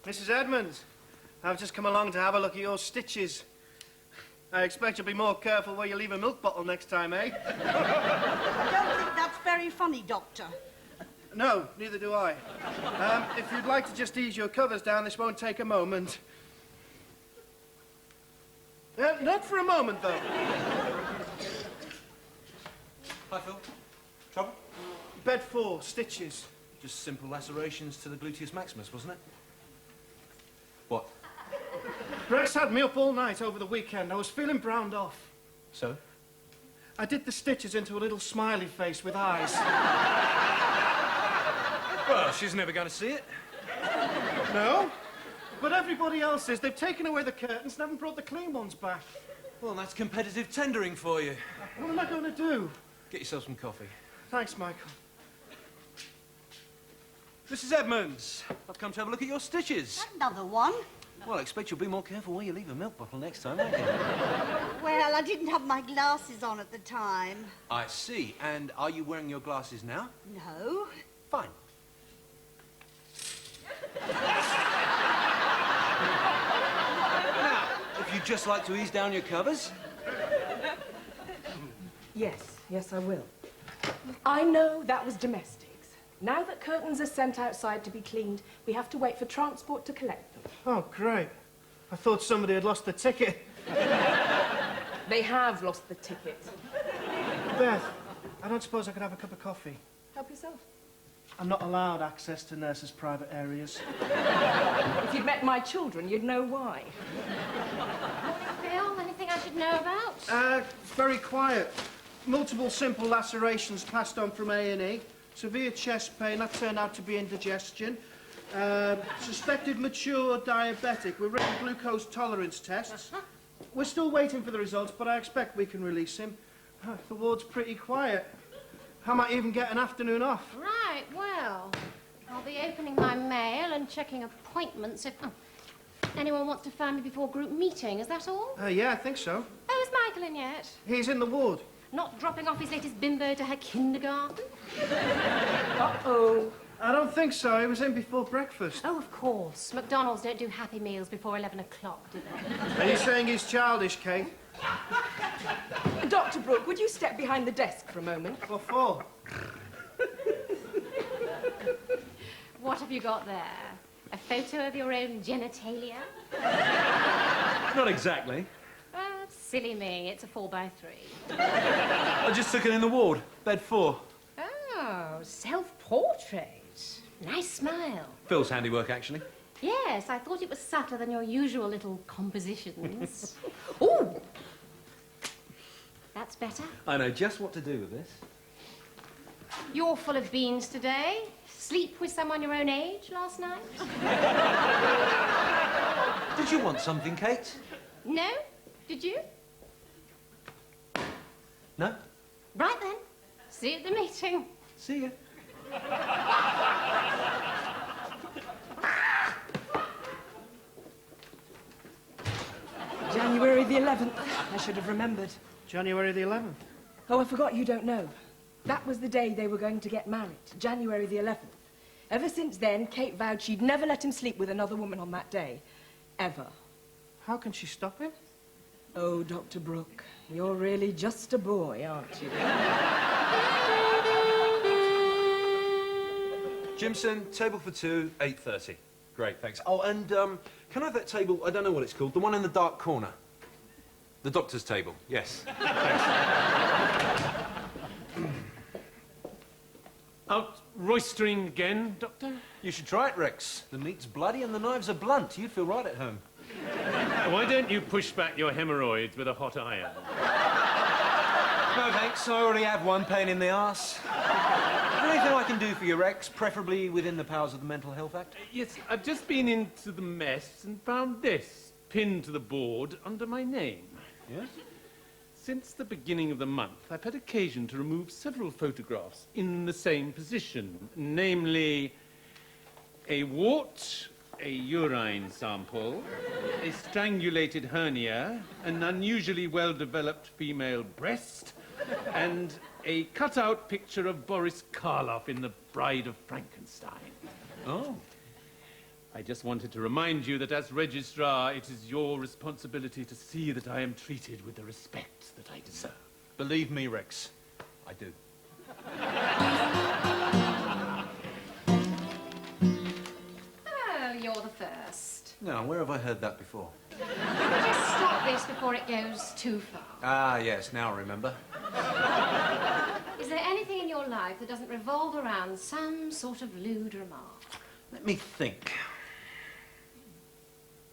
Mrs. Edmonds, I've just come along to have a look at your stitches. I expect you'll be more careful where you leave a milk bottle next time, eh? I don't think that's very funny, Doctor. No, neither do I. If you'd like to just ease your covers down, this won't take a moment. Not for a moment, though. Hi, Phil. Trouble? Bed 4, stitches. Just simple lacerations to the gluteus maximus, wasn't it? What? Rex had me up all night over the weekend. I was feeling browned off. So? I did the stitches into a little smiley face with eyes. Well, she's never going to see it. No? But everybody else is. They've taken away the curtains and haven't brought the clean ones back. Well, that's competitive tendering for you. What am I going to do? Get yourself some coffee. Thanks, Michael. Mrs. Edmonds, I've come to have a look at your stitches. Another one? Well, I expect you'll be more careful where you leave a milk bottle next time, won't you? Well, I didn't have my glasses on at the time. I see. And are you wearing your glasses now? No. Fine. Now, if you'd just like to ease down your covers. Yes, I will. I know that was domestics. Now that curtains are sent outside to be cleaned, we have to wait for transport to collect them. Oh, great. I thought somebody had lost the ticket. They have lost the ticket. Beth, I don't suppose I could have a cup of coffee. Help yourself. I'm not allowed access to nurses' private areas. If you'd met my children, you'd know why. Phil, anything I should know about? Very quiet. Multiple simple lacerations passed on from A&E. Severe chest pain, that turned out to be indigestion. Suspected mature diabetic. We're running glucose tolerance tests. We're still waiting for the results, but I expect we can release him. The ward's pretty quiet. I might even get an afternoon off. Right, well, I'll be opening my mail and checking appointments if anyone wants to find me before group meeting. Is that all? Yeah, I think so. Oh, is Michael in yet? He's in the ward. Not dropping off his latest bimbo to her kindergarten? Uh-oh. I don't think so. He was in before breakfast. Oh, of course. McDonald's don't do Happy Meals before 11 o'clock, do they? Are you saying he's childish, Kate? Dr. Brooke, would you step behind the desk for a moment? What for? What have you got there? A photo of your own genitalia? Not exactly. Silly me. It's a 4x3. I just took it in the ward. Bed 4. Oh, self-portrait. Nice smile. Phil's handiwork, actually. Yes, I thought it was subtler than your usual little compositions. Ooh! That's better. I know just what to do with this. You're full of beans today. Sleep with someone your own age last night? Did you want something, Kate? No? Did you? No? Right then. See you at the meeting. See you. January the 11th. I should have remembered. January the 11th. Oh, I forgot you don't know. That was the day they were going to get married, January the 11th. Ever since then, Kate vowed she'd never let him sleep with another woman on that day. Ever. How can she stop him? Oh, Dr. Brooke, you're really just a boy, aren't you? Jimson, table for 2, 8:30. Great, thanks. Oh, and can I have that table? I don't know what it's called. The one in the dark corner. The doctor's table. Yes. Out roistering again, Doctor? You should try it, Rex. The meat's bloody and the knives are blunt. You'd feel right at home. Why don't you push back your hemorrhoids with a hot iron? No, thanks. I already have one pain in the arse. Is there anything I can do for you, Rex? Preferably within the powers of the Mental Health Act? Yes, I've just been into the mess and found this pinned to the board under my name. Yes? Since the beginning of the month, I've had occasion to remove several photographs in the same position, namely a wart, a urine sample, a strangulated hernia, an unusually well-developed female breast, and a cut-out picture of Boris Karloff in The Bride of Frankenstein. Oh. I just wanted to remind you that as registrar, it is your responsibility to see that I am treated with the respect that I deserve. Believe me, Rex, I do. Oh, you're the first. Now, where have I heard that before? Just stop this before it goes too far. Ah, yes, now I remember. Is there anything in your life that doesn't revolve around some sort of lewd remark? Let me think.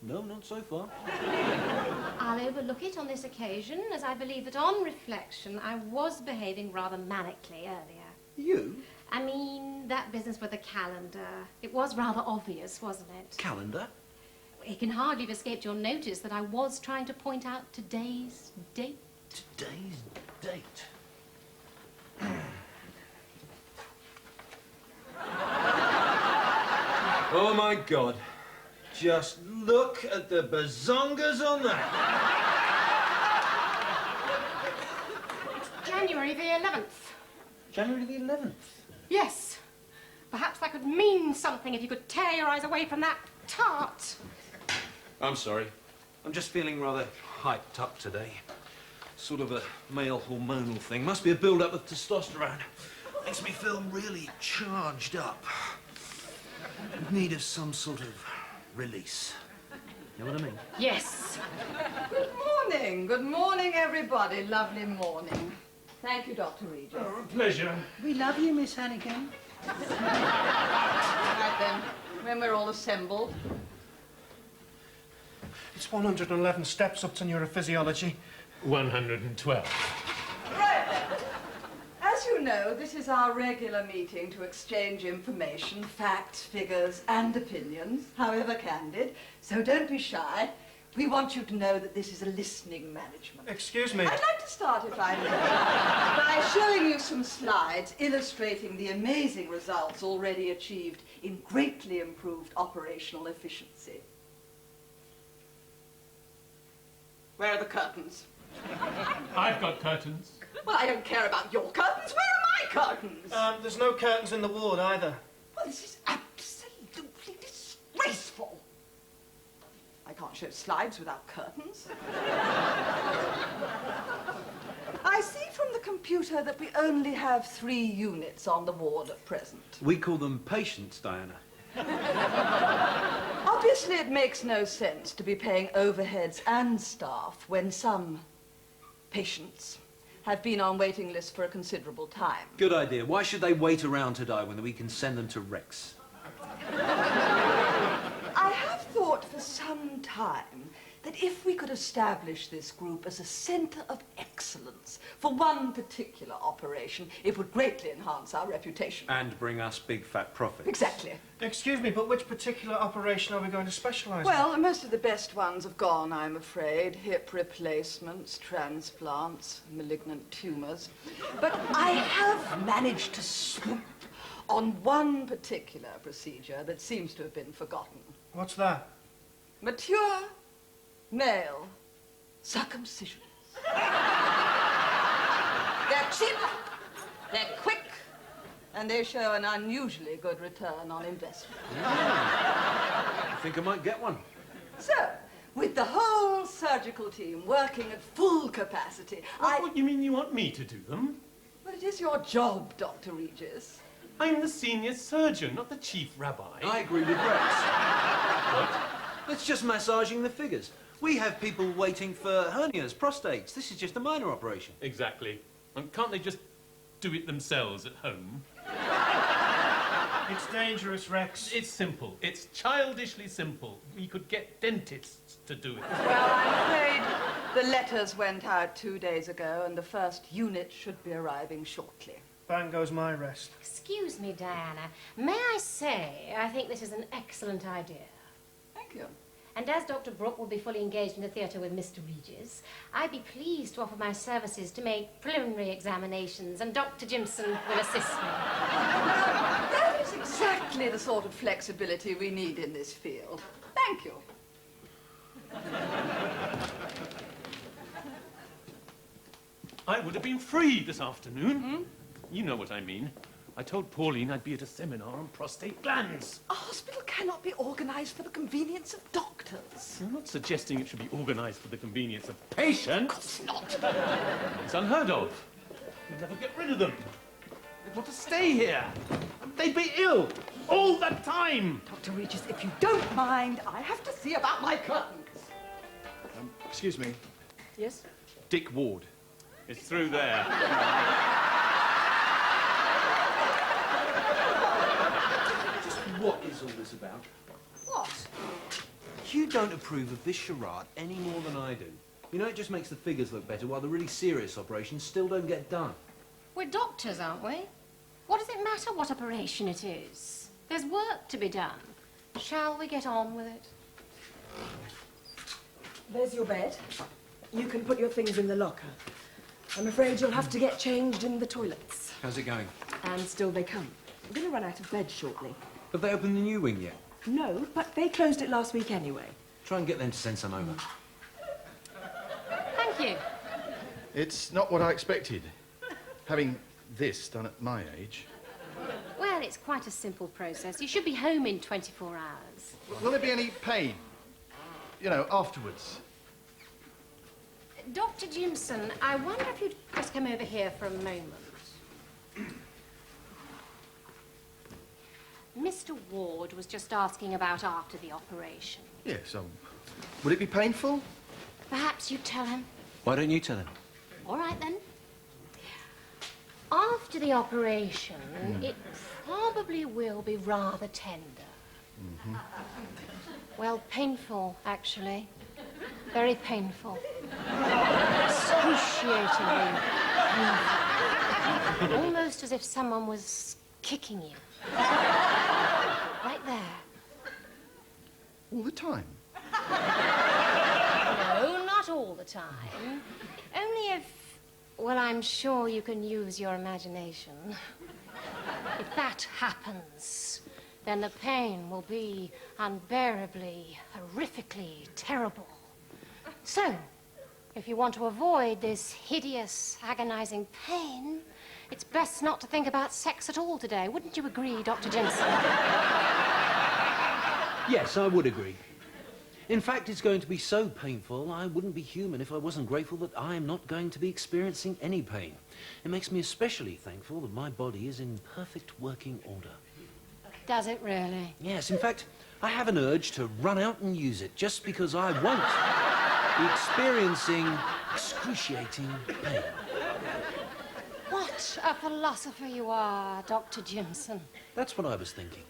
No, not so far. I'll overlook it on this occasion, as I believe that on reflection I was behaving rather manically earlier. You? I mean, that business with the calendar. It was rather obvious, wasn't it? Calendar? It can hardly have escaped your notice that I was trying to point out today's date. Today's date. Oh, my God. Just look at the bazongas on that. January the 11th. January the 11th. Yes. Perhaps that could mean something if you could tear your eyes away from that tart. I'm sorry. I'm just feeling rather hyped up today. Sort of a male hormonal thing. Must be a build-up of testosterone. Makes me feel really charged up. In need of some sort of release. You know what I mean? Yes. Good morning, everybody. Lovely morning. Thank you, Dr. Regis. Oh, a pleasure. We love you, Miss Hannigan. Right then, when we're all assembled. It's 111 steps up to neurophysiology. 112. Right then. As you know, this is our regular meeting to exchange information, facts, figures, and opinions, however candid. So don't be shy. We want you to know that this is a listening management. Excuse me. I'd like to start, if I may, by showing you some slides illustrating the amazing results already achieved in greatly improved operational efficiency. Where are the curtains? I've got curtains. Well, I don't care about your curtains. Where are my curtains? There's no curtains in the ward either. Well, this is absolutely disgraceful. I can't show slides without curtains. I see from the computer that we only have 3 units on the ward at present. We call them patients, Diana. Obviously, it makes no sense to be paying overheads and staff when some patients have been on waiting lists for a considerable time. Good idea. Why should they wait around to die when we can send them to Rex? I have thought for some time that if we could establish this group as a center of excellence for one particular operation, it would greatly enhance our reputation. And bring us big fat profits. Exactly. Excuse me, but which particular operation are we going to specialise in? Well, most of the best ones have gone, I'm afraid. Hip replacements, transplants, malignant tumours. But I have managed to swoop on one particular procedure that seems to have been forgotten. What's that? Mature male circumcisions. They're cheap, they're quick, and they show an unusually good return on investment. I think I might get one. So, with the whole surgical team working at full capacity, What, you mean you want me to do them? Well, it is your job, Dr. Regis. I'm the senior surgeon, not the chief rabbi. I agree with Rex. What? It's just massaging the figures. We have people waiting for hernias, prostates. This is just a minor operation. Exactly. And can't they just do it themselves at home? It's dangerous, Rex. It's simple. It's childishly simple. We could get dentists to do it. Well, I'm afraid the letters went out 2 days ago, and the first unit should be arriving shortly. Bang goes my rest. Excuse me, Diana. May I say, I think this is an excellent idea. Thank you. And as Dr. Brooke will be fully engaged in the theatre with Mr. Regis, I'd be pleased to offer my services to make preliminary examinations, and Dr. Jimson will assist me. That is exactly the sort of flexibility we need in this field. Thank you. I would have been free this afternoon. You know what I mean. I told Pauline I'd be at a seminar on prostate glands. A hospital cannot be organised for the convenience of doctors. I'm not suggesting it should be organised for the convenience of patients. Of course not. It's unheard of. You'll never get rid of them. They want to stay here. They'd be ill all the time. Dr. Regis, if you don't mind, I have to see about my curtains. Excuse me. Yes? Dick Ward. It's through there. What is all this about? What? You don't approve of this charade any more than I do. You know, it just makes the figures look better while the really serious operations still don't get done. We're doctors, aren't we? What does it matter what operation it is? There's work to be done. Shall we get on with it? There's your bed. You can put your things in the locker. I'm afraid you'll have to get changed in the toilets. How's it going? And still they come. I'm going to run out of bed shortly. Have they opened the new wing yet? No, but they closed it last week anyway. Try and get them to send some over. Thank you. It's not what I expected. Having this done at my age. Well, it's quite a simple process. You should be home in 24 hours. Will there be any pain? You know, afterwards? Dr. Jimson, I wonder if you'd just come over here for a moment. Mr. Ward was just asking about after the operation. Yes, would it be painful? Perhaps you'd tell him. Why don't you tell him? All right, then. After the operation, it probably will be rather tender. Well, painful, actually. Very painful. Excruciatingly painful. Almost as if someone was kicking you. Right there. All the time? No, not all the time. Only if, well, I'm sure you can use your imagination. If that happens, then the pain will be unbearably, horrifically terrible. So, if you want to avoid this hideous, agonizing pain, it's best not to think about sex at all today. Wouldn't you agree, Dr. Jensen? Yes, I would agree. In fact, it's going to be so painful, I wouldn't be human if I wasn't grateful that I am not going to be experiencing any pain. It makes me especially thankful that my body is in perfect working order. Does it really? Yes, in fact, I have an urge to run out and use it just because I won't be experiencing excruciating pain. What a philosopher you are, Dr. Jimson. That's what I was thinking.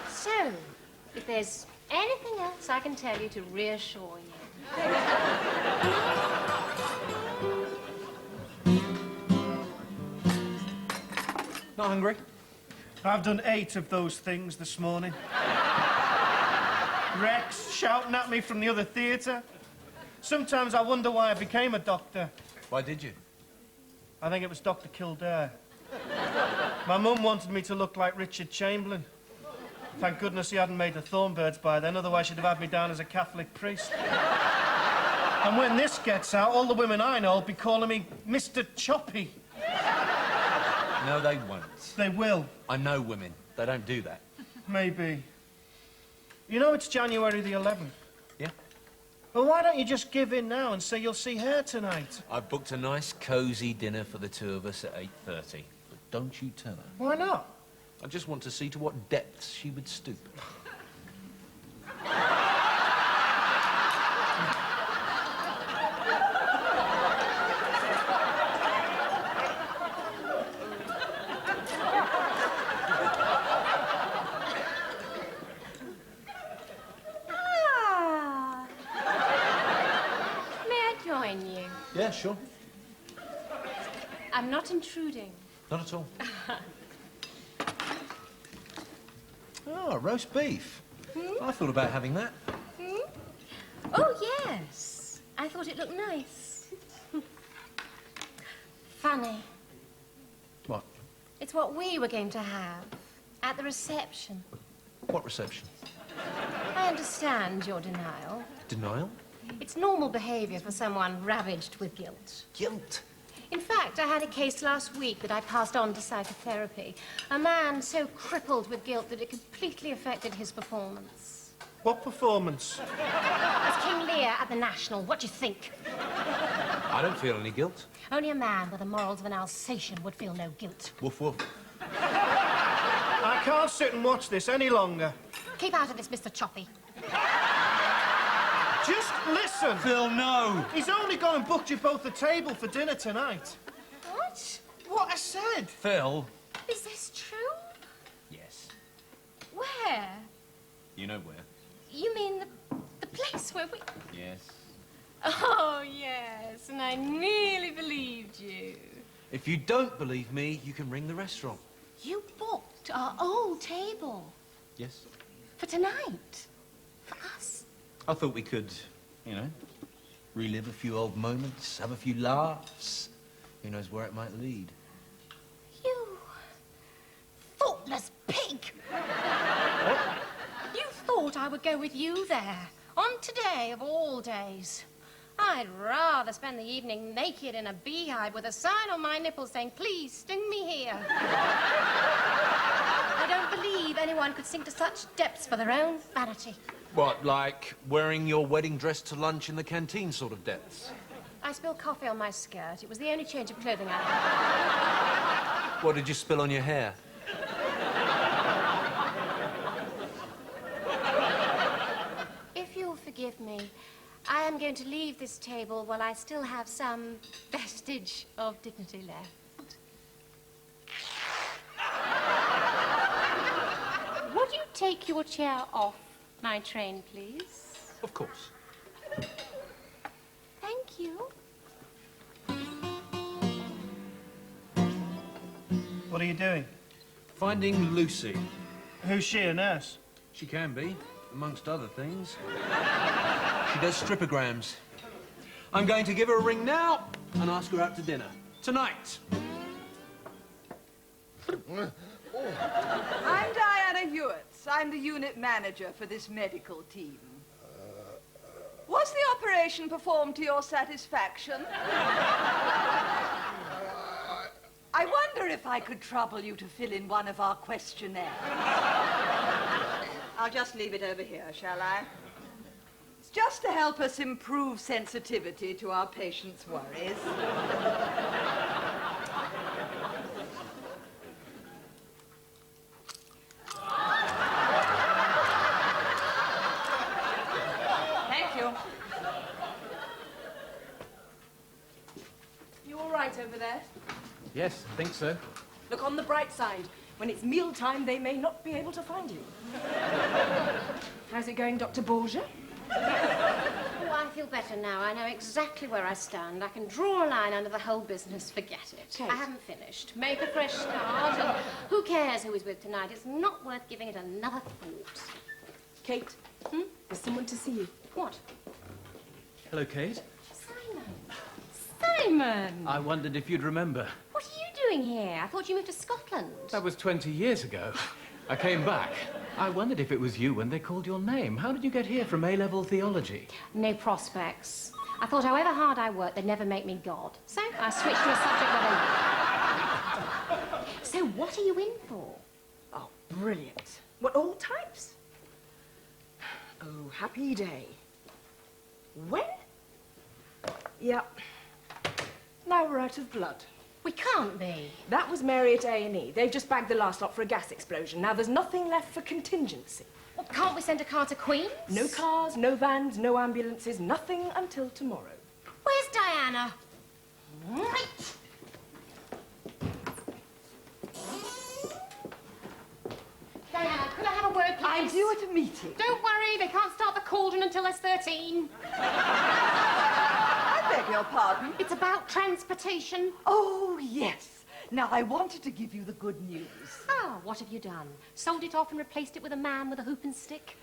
So, if there's anything else I can tell you to reassure you. Not hungry? I've done 8 of those things this morning. Rex shouting at me from the other theatre. Sometimes I wonder why I became a doctor. Why did you? I think it was Dr. Kildare. My mum wanted me to look like Richard Chamberlain. Thank goodness he hadn't made the Thornbirds by then, otherwise she'd have had me down as a Catholic priest. And when this gets out, all the women I know will be calling me Mr. Choppy. No, they won't. They will. I know women. They don't do that. Maybe. You know it's January the 11th. Yeah? Well, why don't you just give in now and say you'll see her tonight? I've booked a nice, cosy dinner for the two of us at 8:30. But don't you tell her. Why not? I just want to see to what depths she would stoop. Ah. May I join you? Yeah, sure. I'm not intruding. Not at all. Oh, roast beef. I thought about having that. Oh, yes. I thought it looked nice. Funny. What? It's what we were going to have at the reception. What reception? I understand your denial. Denial? It's normal behaviour for someone ravaged with guilt. Guilt? In fact, I had a case last week that I passed on to psychotherapy. A man so crippled with guilt that it completely affected his performance. What performance? As King Lear at the National. What do you think? I don't feel any guilt. Only a man with the morals of an Alsatian would feel no guilt. Woof, woof. I can't sit and watch this any longer. Keep out of this, Mr. Choppy. Just listen. Phil, no. He's only gone and booked you both a table for dinner tonight. What? What I said. Phil. Is this true? Yes. Where? You know where? You mean the place where we... Yes. Oh, yes, and I nearly believed you. If you don't believe me, you can ring the restaurant. You booked our old table Yes. for tonight. For us. I thought we could, you know, relive a few old moments, have a few laughs. Who knows where it might lead. You thoughtless pig! You thought I would go with you there, on today of all days. I'd rather spend the evening naked in a beehive with a sign on my nipple saying, please, sting me here. I don't believe anyone could sink to such depths for their own vanity. What, like wearing your wedding dress to lunch in the canteen sort of depths? I spilled coffee on my skirt. It was the only change of clothing I had. What did you spill on your hair? If you'll forgive me, I am going to leave this table while I still have some vestige of dignity left. Would you take your chair off my train, please? Of course. Thank you. What are you doing? Finding Lucy. Who's she, a nurse? She can be, amongst other things. She does stripograms. I'm going to give her a ring now and ask her out to dinner. Tonight. I'm Diana Hewitts. I'm the unit manager for this medical team. Was the operation performed to your satisfaction? I wonder if I could trouble you to fill in one of our questionnaires. I'll just leave it over here, shall I? It's just to help us improve sensitivity to our patients' worries. Thank you. You all right over there? Yes, I think so. Look on the bright side. When it's mealtime, they may not be able to find you. How's it going, Dr. Borgia? Oh, I feel better now. I know exactly where I stand. I can draw a line under the whole business. Forget it. Kate. I haven't finished. Make a fresh start. And who cares who he's with tonight? It's not worth giving it another thought. Kate, there's someone to see you. What? Hello, Kate. Simon. Simon! I wondered if you'd remember. What are you doing here? I thought you moved to Scotland. That was 20 years ago. I came back. I wondered if it was you when they called your name. How did you get here from A-level theology? No prospects. I thought however hard I worked, they'd never make me God. So I switched to a subject where they... So what are you in for? Oh, brilliant. What, all types? Oh, happy day. When? Yep. Now we're out of blood. We can't be. That was Mary at A&E. They've just bagged the last lot for a gas explosion. Now there's nothing left for contingency. Well, can't we send a car to Queen's? No cars, no vans, no ambulances, nothing until tomorrow. Where's Diana? Right. Diana, could I have a word, please? I'm due at a meeting. Don't worry, they can't start the cauldron until there's 13. I beg your pardon. It's about transportation. Oh, yes. Now, I wanted to give you the good news. Ah, what have you done? Sold it off and replaced it with a man with a hoop and stick?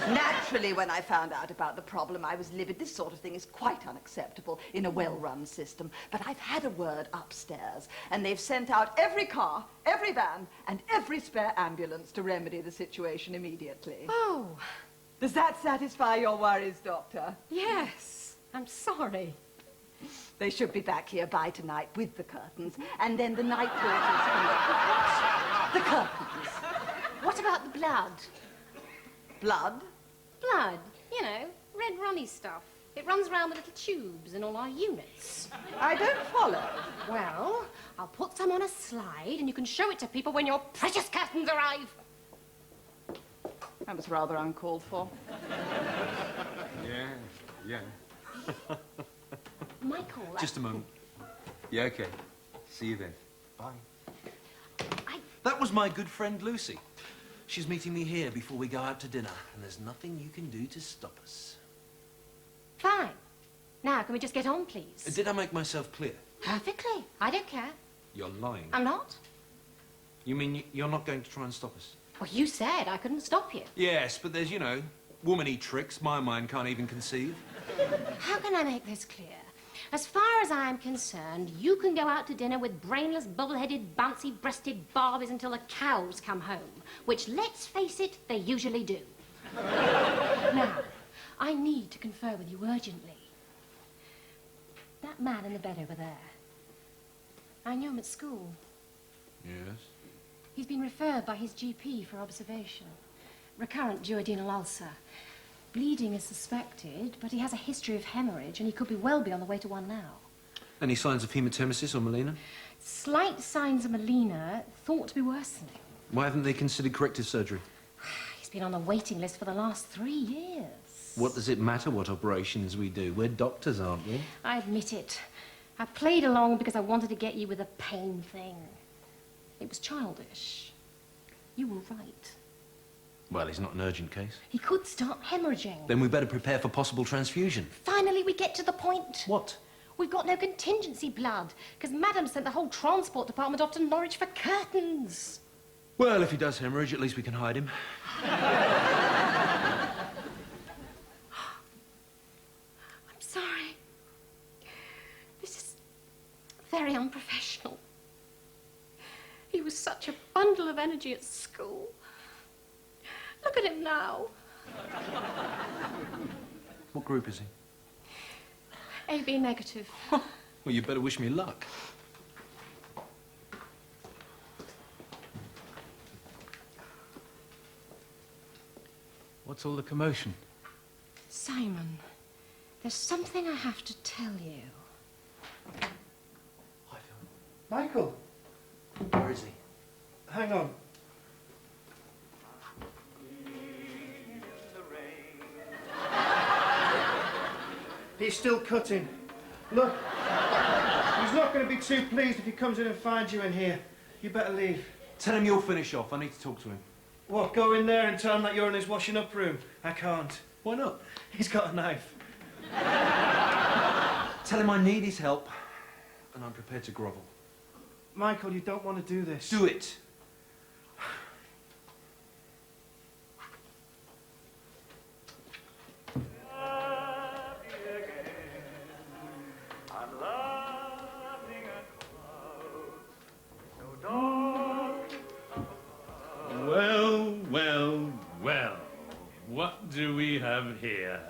Naturally, when I found out about the problem, I was livid. This sort of thing is quite unacceptable in a well-run system. But I've had a word upstairs, and they've sent out every car, every van, and every spare ambulance to remedy the situation immediately. Oh, Does that satisfy your worries, Doctor? yes. I'm sorry. They should be back here by tonight with the curtains, and then the night porters can... The curtains. What about the blood? Blood? Blood, you know, red runny stuff. It runs around the little tubes in all our units. I don't follow. Well, I'll put some on a slide and you can show it to people when your precious curtains arrive. That was rather uncalled for. Yeah. Michael, Just a moment. Yeah, okay. See you then. Bye. That was my good friend Lucy. She's meeting me here before we go out to dinner, and there's nothing you can do to stop us. Fine. Now, can we just get on, please? Did I make myself clear? Perfectly. I don't care. You're lying. I'm not. You mean you're not going to try and stop us? Well, you said I couldn't stop you. Yes, but there's, you know, woman-y tricks my mind can't even conceive. How can I make this clear? As far as I'm concerned, you can go out to dinner with brainless, bubble-headed, bouncy-breasted Barbies until the cows come home, which, let's face it, they usually do. Now, I need to confer with you urgently. That man in the bed over there, I knew him at school. Yes? He's been referred by his GP for observation. Recurrent duodenal ulcer. Bleeding is suspected, but he has a history of hemorrhage, and he could well be on the way to one now. Any signs of hematemesis or melena? Slight signs of melena, thought to be worsening. Why haven't they considered corrective surgery? He's been on the waiting list for the last 3 years. What does it matter what operations we do? We're doctors, aren't we? I admit it. I played along because I wanted to get you with a pain thing. It was childish. You were right. Well, it's not an urgent case. He could start hemorrhaging. Then we better prepare for possible transfusion. Finally, we get to the point. What? We've got no contingency blood, because Madam sent the whole transport department off to Norwich for curtains. Well, if he does hemorrhage, at least we can hide him. I'm sorry. This is very unprofessional. He was such a bundle of energy at school. Look at him now. What group is he? AB negative. Well, you better wish me luck. What's all the commotion? Simon, there's something I have to tell you. Hi, Phil. Michael, Where is he? hang on. He's still cutting. Look, he's not going to be too pleased if he comes in and finds you in here. You better leave. Tell him you'll finish off. I need to talk to him. What, go in there and tell him that you're in his washing up room? I can't. Why not? He's got a knife. Tell him I need his help, and I'm prepared to grovel. Michael, you don't want to do this. Do it. Well. What do we have here?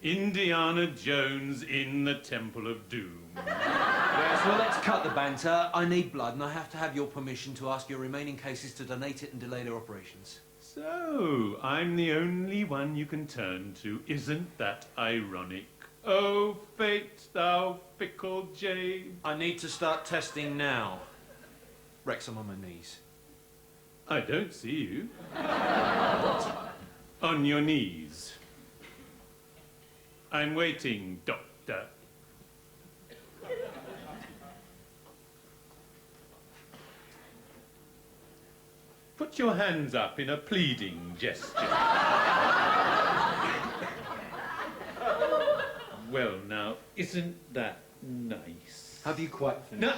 Indiana Jones in the Temple of Doom. Yes, well, let's cut the banter. I need blood, and I have to have your permission to ask your remaining cases to donate it and delay their operations. So, I'm the only one you can turn to. Isn't that ironic? Oh, fate, thou fickle jade. I need to start testing now. Rex, I'm on my knees. I don't see you. On your knees. I'm waiting, Doctor. Put your hands up in a pleading gesture. Well, now, isn't that nice? Have you quite finished? No,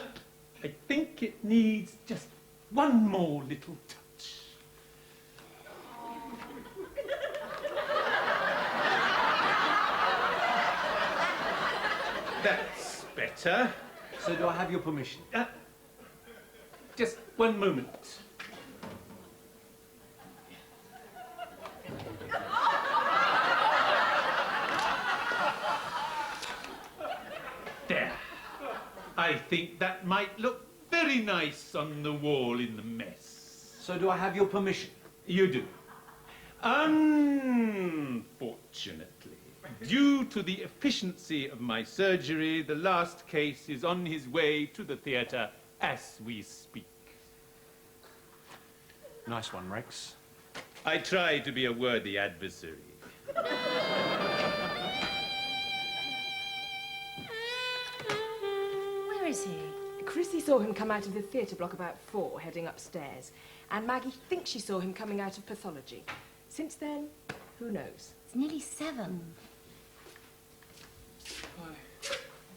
I think it needs just one more little touch. That's better. So do I have your permission? Just one moment. There. I think that might look very nice on the wall in the mess. So do I have your permission? You do. Unfortunately, due to the efficiency of my surgery, the last case is on his way to the theatre as we speak. Nice one, Rex. I try to be a worthy adversary. Where is he? Chrissy saw him come out of the theatre block about 4, heading upstairs. And Maggie thinks she saw him coming out of pathology. Since then, who knows? It's nearly 7.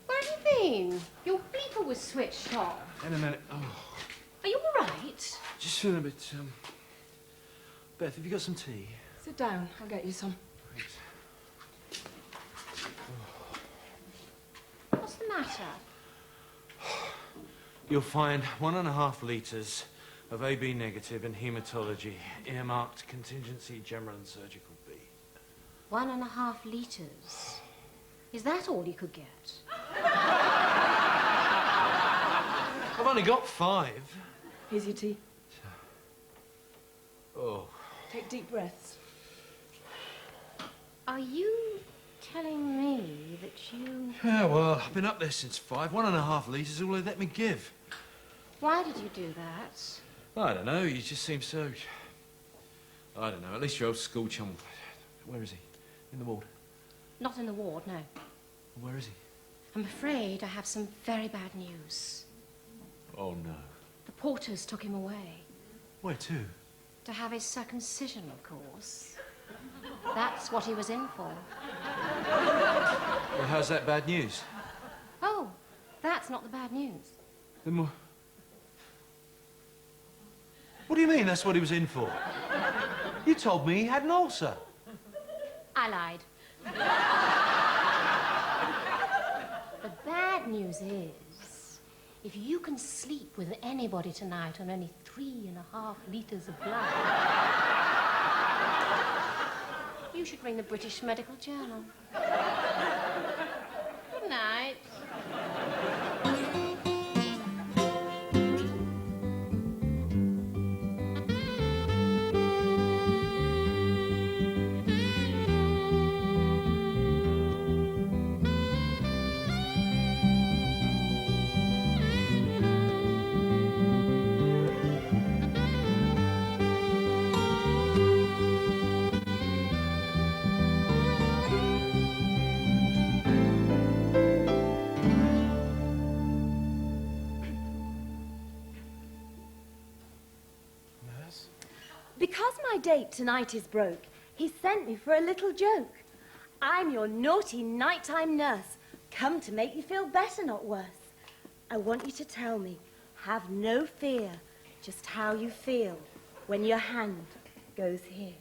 Where have you been? Your beeper was switched off. In a minute. Oh, Are you all right? just feeling a bit, Beth, have you got some tea? Sit down, I'll get you some. Thanks. What's the matter? You'll find 1.5 litres of AB negative in haematology, earmarked contingency general and surgical B. 1.5 litres. Is that all you could get? I've only got 5. Here's your tea. Oh. Take deep breaths. Are you telling me that you... Yeah, well, I've been up there since 5. 1.5 litres is all they let me give. Why did you do that? I don't know, you just seem so... I don't know, at least your old school chum... Where is he? In the ward? Not in the ward, no. Where is he? I'm afraid I have some very bad news. Oh, no. The porters took him away. Where to? To have his circumcision, of course. That's what he was in for. Well, how's that bad news? Oh, that's not the bad news. Then what do you mean that's what he was in for? You told me he had an ulcer. I lied. The bad news is, if you can sleep with anybody tonight on only 3.5 litres of blood, you should ring the British Medical Journal. Good night. Because my date tonight is broke, he sent me for a little joke. I'm your naughty nighttime nurse, come to make you feel better, not worse. I want you to tell me, have no fear, just how you feel when your hand goes here.